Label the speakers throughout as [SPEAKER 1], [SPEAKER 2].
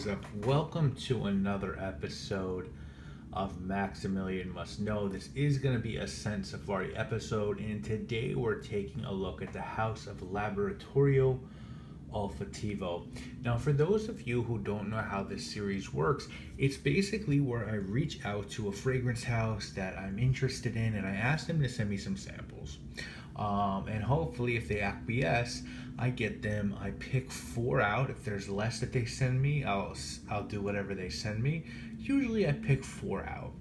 [SPEAKER 1] is up? Welcome to another episode of Maximilian Must Know. This is going to be a Scent Safari episode, and today we're taking a look at the house of Laboratorio Olfattivo. Now, for those of you who don't know how this series works, it's basically where I reach out to a fragrance house that I'm interested in, and I ask them to send me some samples. And hopefully, if they acquiesce, I get them. I pick 4 out. If there's less that they send me, I'll do whatever they send me. Usually, I pick 4 out,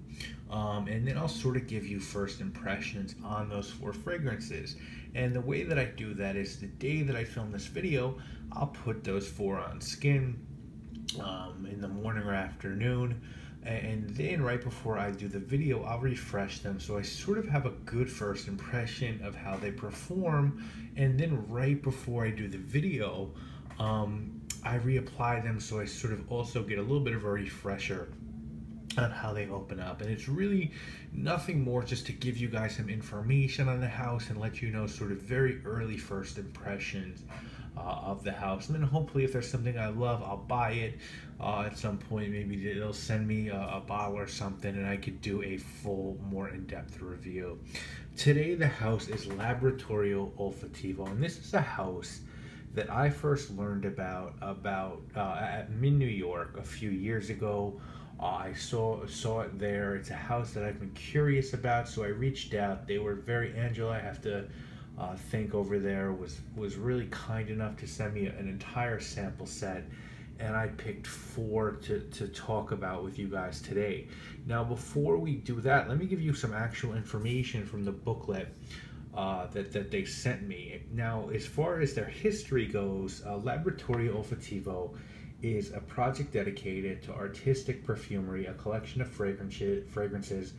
[SPEAKER 1] and then I'll sort of give you first impressions on those 4 fragrances. And the way that I do that is the day that I film this video, I'll put those 4 on skin in the morning or afternoon. And then right before I do the video, I'll refresh them so I sort of have a good first impression of how they perform. And then right before I do the video, I reapply them so I sort of also get a little bit of a refresher on how they open up. And it's really nothing more, just to give you guys some information on the house and let you know sort of very early first impressions of the house. And then hopefully if there's something I love, I'll buy it at some point. Maybe they'll send me a bottle or something and I could do a full, more in-depth review. Today the house is Laboratorio Olfattivo, and this is a house that I first learned about in New York a few years ago. I saw it there. It's a house that I've been curious about, so I reached out. They were very, Angela, I have to think over there, was really kind enough to send me an entire sample set, and I picked 4 to talk about with you guys today. Now, before we do that, let me give you some actual information from the booklet that they sent me. Now, as far as their history goes, Laboratorio Olfattivo is a project dedicated to artistic perfumery, a collection of fragrances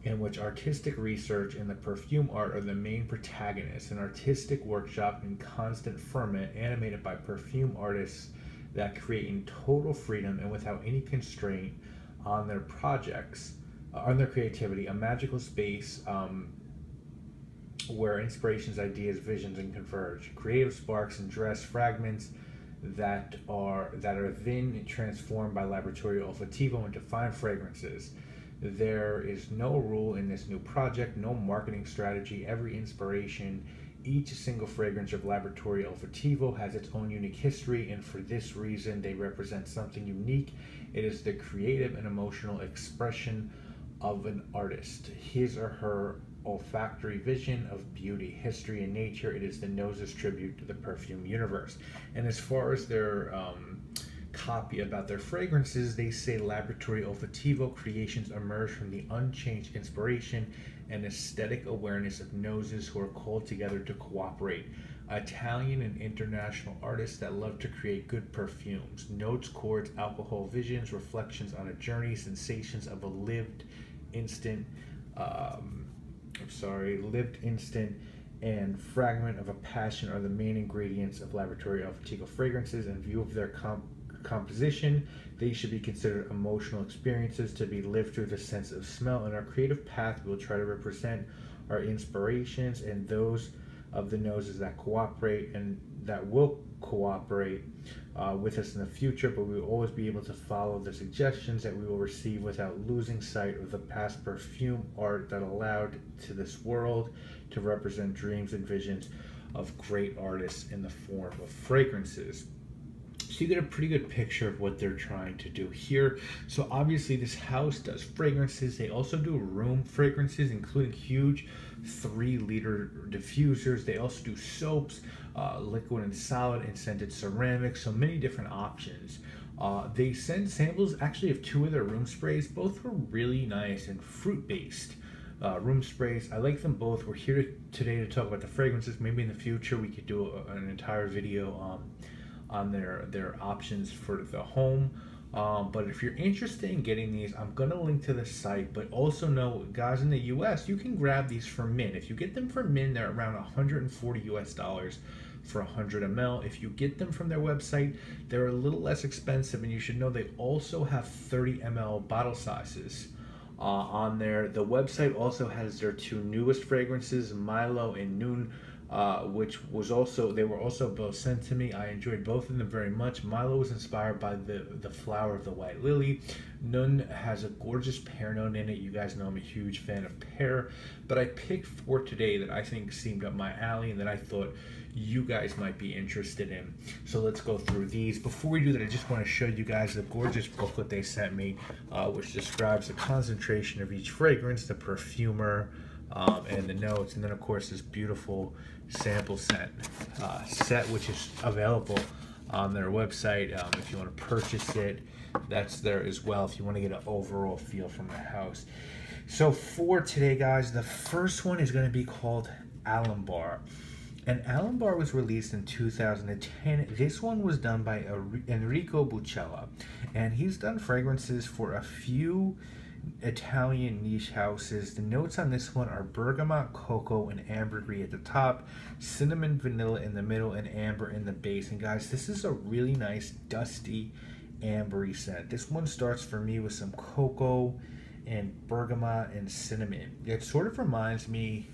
[SPEAKER 1] in which artistic research and the perfume art are the main protagonists, an artistic workshop in constant ferment animated by perfume artists that create in total freedom and without any constraint on their projects, on their creativity, a magical space where inspirations, ideas, visions, and converge. Creative sparks and dress fragments that are then transformed by Laboratorio Olfattivo into fine fragrances. There is no rule in this new project, no marketing strategy. Every inspiration, each single fragrance of Laboratorio Olfattivo has its own unique history, and for this reason they represent something unique. It is the creative and emotional expression of an artist, his or her olfactory vision of beauty, history, and nature. It is the nose's tribute to the perfume universe. And as far as their copy about their fragrances, they say Laboratorio Olfattivo creations emerge from the unchanged inspiration and aesthetic awareness of noses who are called together to cooperate. Italian and international artists that love to create good perfumes. Notes, chords, alcohol, visions, reflections on a journey, sensations of a lived instant and fragment of a passion are the main ingredients of Laboratorio Olfattivo fragrances. In view of their composition, they should be considered emotional experiences to be lived through the sense of smell. In our creative path, we will try to represent our inspirations and those of the noses that cooperate and that will cooperate with us in the future, but we will always be able to follow the suggestions that we will receive without losing sight of the past perfume art that allowed to this world to represent dreams and visions of great artists in the form of fragrances. So you get a pretty good picture of what they're trying to do here. So obviously this house does fragrances. They also do room fragrances, including huge 3-liter diffusers. They also do soaps, liquid and solid, and scented ceramics, so many different options. They send samples actually of 2 of their room sprays. Both were really nice and fruit-based room sprays. I like them both. We're here today to talk about the fragrances. Maybe in the future we could do an entire video on their options for the home. But if you're interested in getting these, I'm gonna link to the site. But also know, guys, in the US, you can grab these for Min. If you get them from Min, they're around $140 US for 100 ml. If you get them from their website, they're a little less expensive, and you should know they also have 30 ml bottle sizes on there. The website also has their 2 newest fragrances, Milo and Noon they were also both sent to me. I enjoyed both of them very much. Milo was inspired by the flower of the white lily. Nun has a gorgeous pear note in it. You guys know I'm a huge fan of pear, but I picked 4 today that I think seemed up my alley and that I thought you guys might be interested in. So let's go through these. Before we do that, I just want to show you guys the gorgeous booklet they sent me, which describes the concentration of each fragrance, the perfumer, and the notes, and then of course this beautiful sample set which is available on their website. If you want to purchase it, that's there as well if you want to get an overall feel from the house. So for today, guys, the first one is going to be called Alambar. And Alambar was released in 2010. This one was done by Enrico Buccella, and he's done fragrances for a few Italian niche houses. The notes on this one are bergamot, cocoa, and ambergris at the top, cinnamon, vanilla in the middle, and amber in the base. And guys, this is a really nice dusty ambery scent. This one starts for me with some cocoa and bergamot and cinnamon. It sort of reminds me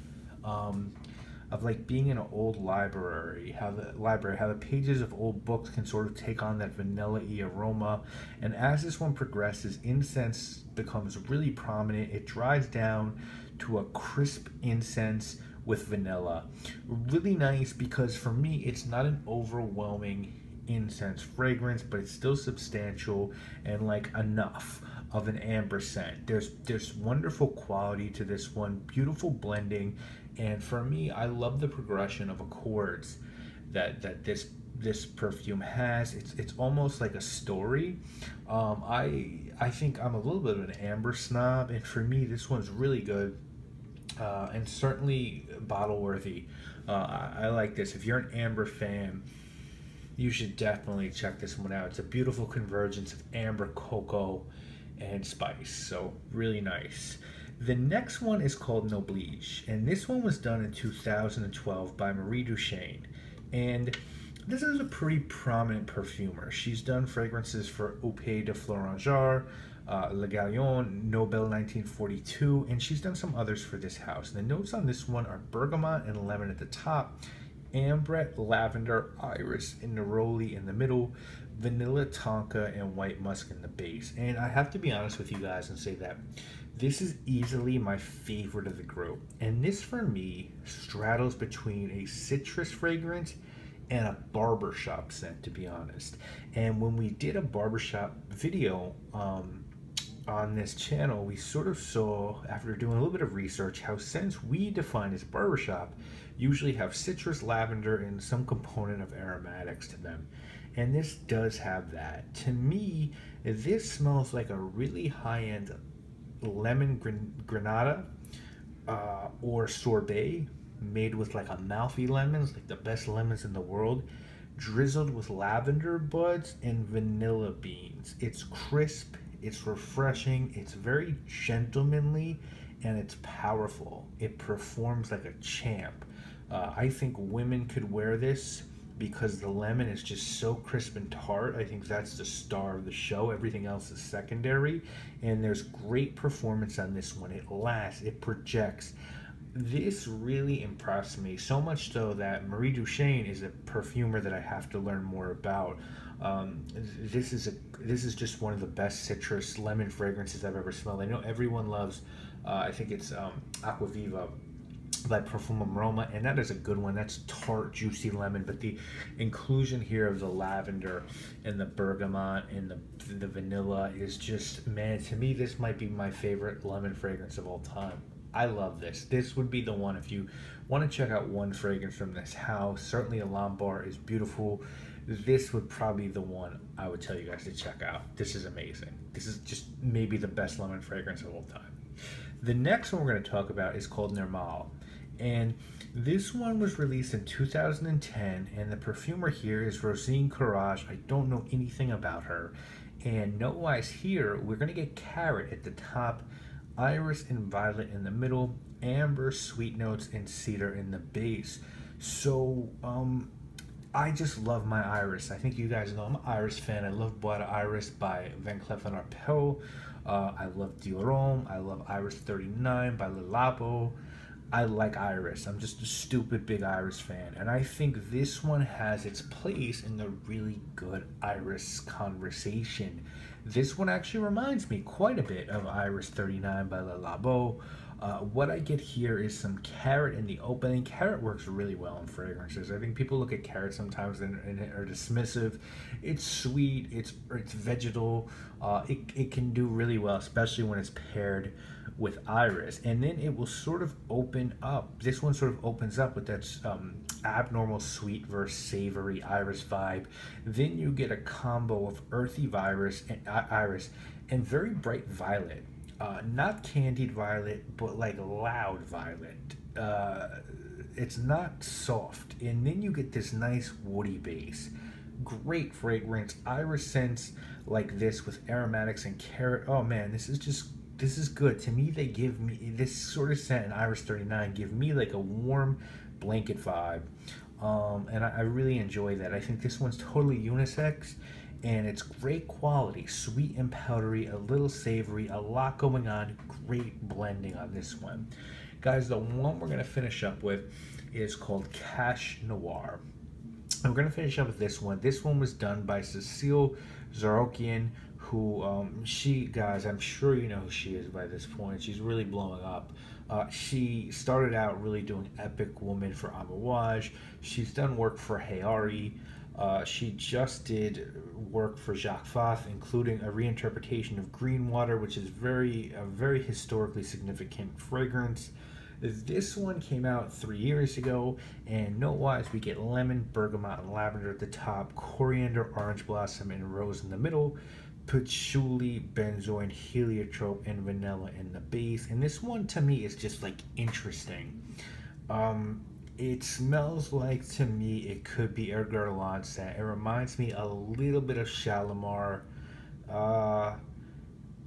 [SPEAKER 1] of like being in an old library, how the pages of old books can sort of take on that vanilla-y aroma. And as this one progresses, incense becomes really prominent. It dries down to a crisp incense with vanilla. Really nice, because for me it's not an overwhelming incense fragrance, but it's still substantial and like enough of an amber scent. There's wonderful quality to this one, beautiful blending, and for me, I love the progression of accords that this perfume has. It's almost like a story. I think I'm a little bit of an amber snob, and for me this one's really good, and certainly bottle worthy. I like this. If you're an amber fan, you should definitely check this one out. It's a beautiful convergence of amber, cocoa, and spice, so really nice. The next one is called Noblige, and this one was done in 2012 by Marie Duchesne, and this is a pretty prominent perfumer. She's done fragrances for Eau de Florangeard, Le Galion, Nobel 1942, and she's done some others for this house. The notes on this one are bergamot and lemon at the top, ambre, lavender, iris, and neroli in the middle, vanilla, tonka, and white musk in the base. And I have to be honest with you guys and say that this is easily my favorite of the group. And this for me straddles between a citrus fragrance and a barbershop scent, to be honest. And when we did a barbershop video on this channel, we sort of saw, after doing a little bit of research, how scents we define as barbershop usually have citrus, lavender, and some component of aromatics to them. And this does have that. To me, this smells like a really high-end lemon granada or sorbet made with like Amalfi lemons, like the best lemons in the world, drizzled with lavender buds and vanilla beans. It's crisp, it's refreshing, it's very gentlemanly, and it's powerful. It performs like a champ. I think women could wear this because the lemon is just so crisp and tart. I think that's the star of the show. Everything else is secondary, and there's great performance on this one. It lasts, it projects. This really impressed me, so much so that Marie Duchesne is a perfumer that I have to learn more about. This is just one of the best citrus lemon fragrances I've ever smelled. I know everyone loves, I think it's Aquaviva by Profumum Roma, and that is a good one. That's tart, juicy lemon, but the inclusion here of the lavender and the bergamot and the vanilla is just, man, to me this might be my favorite lemon fragrance of all time. I love this. This would be the one if you want to check out one fragrance from this house. Certainly Alambar is beautiful. This would probably be the one I would tell you guys to check out. This is amazing. This is just maybe the best lemon fragrance of all time. The next one we're going to talk about is called Nermal. And this one was released in 2010, and the perfumer here is Rosine Courage. I don't know anything about her. And note-wise here, we're going to get carrot at the top, iris and violet in the middle, amber, sweet notes, and cedar in the base. So, I just love my iris. I think you guys know I'm an iris fan. I love Bois d'Iris by Van Cleef & Arpels. I love Dior Homme. I love Iris 39 by Le Labo. I like Iris. I'm just a stupid big Iris fan. And I think this one has its place in the really good Iris conversation. This one actually reminds me quite a bit of Iris 39 by Le Labo. What I get here is some carrot in the opening. Carrot works really well in fragrances. I think people look at carrot sometimes and are dismissive. It's sweet, it's vegetal. It can do really well, especially when it's paired with Iris. And then it will sort of open up. This one sort of opens up with that abnormal sweet versus savory Iris vibe. Then you get a combo of earthy Iris and very bright violet. Not candied violet, but like loud violet. It's not soft. And then you get this nice woody base. Great fragrance. Iris scents like this with aromatics and carrot. Oh man, this is good. To me, they give me this sort of scent in Iris 39 give me like a warm blanket vibe. And I really enjoy that. I think this one's totally unisex. And it's great quality, sweet and powdery, a little savory, a lot going on, great blending on this one. Guys, the one we're gonna finish up with is called Cache Noir. And we're gonna finish up with this one. This one was done by Cecile Zarokian, who, guys, I'm sure you know who she is by this point. She's really blowing up. She started out really doing Epic Woman for Amouage. She's done work for Hayari. She just did work for Jacques Fath, including a reinterpretation of Green Water, which is a very historically significant fragrance. This one came out 3 years ago, and note-wise, we get lemon, bergamot, and lavender at the top, coriander, orange blossom, and rose in the middle, patchouli, benzoin, heliotrope, and vanilla in the base. And this one, to me, is just like interesting. It smells like, to me, it could be a Guerlain scent. It reminds me a little bit of Shalimar.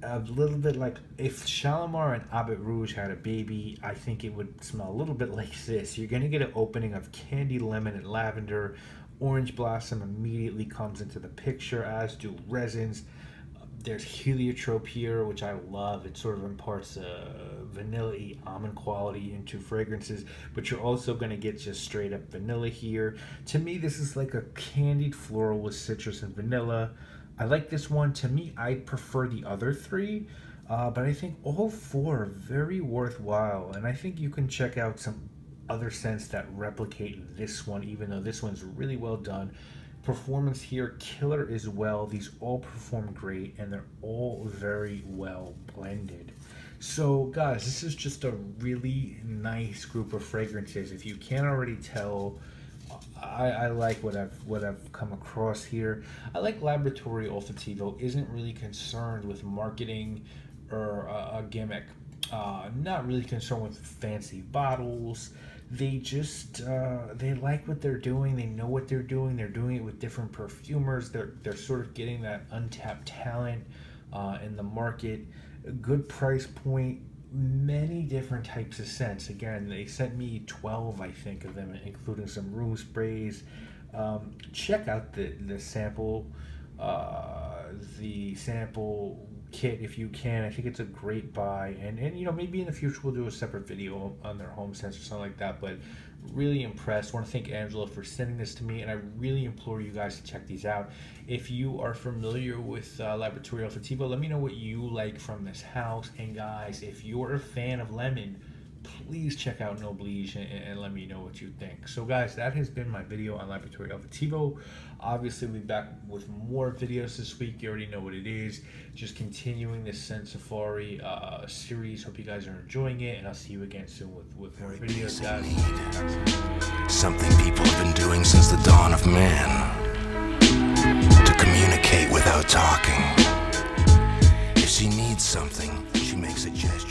[SPEAKER 1] A little bit like, if Shalimar and Abet Rouge had a baby, I think it would smell a little bit like this. You're going to get an opening of candy lemon and lavender. Orange blossom immediately comes into the picture, as do resins. There's heliotrope here, which I love. It sort of imparts a vanilla-y almond quality into fragrances, but you're also going to get just straight up vanilla here. To me, this is like a candied floral with citrus and vanilla. I like this one. To me, I prefer the other three, but I think all four are very worthwhile, and I think you can check out some other scents that replicate this one, even though this one's really well done. Performance here, killer as well. These all perform great, and they're all very well blended. So guys, this is just a really nice group of fragrances. If you can't already tell, I like what I've come across here. I like Laboratorio Olfattivo isn't really concerned with marketing or a gimmick. Not really concerned with fancy bottles. They just they like what they're doing. They know what they're doing. They're doing it with different perfumers. They're sort of getting that untapped talent in the market. A good price point. Many different types of scents. Again, they sent me 12, I think, of them, including some room sprays. Check out the sample kit if you can. I think it's a great buy, and you know, maybe in the future we'll do a separate video on their home scents or something like that. But really impressed. Want to thank Angela for sending this to me, and I really implore you guys to check these out. If you are familiar with Laboratorio Olfattivo, let me know what you like from this house. And guys, if you're a fan of lemon, please check out Noblige and let me know what you think. So guys, that has been my video on Laboratorio Olfattivo. Obviously, we'll be back with more videos this week. You already know what it is. Just continuing this Scent Safari series. Hope you guys are enjoying it, and I'll see you again soon with more videos, guys.
[SPEAKER 2] Something people have been doing since the dawn of man. To communicate without talking. If she needs something, she makes a gesture.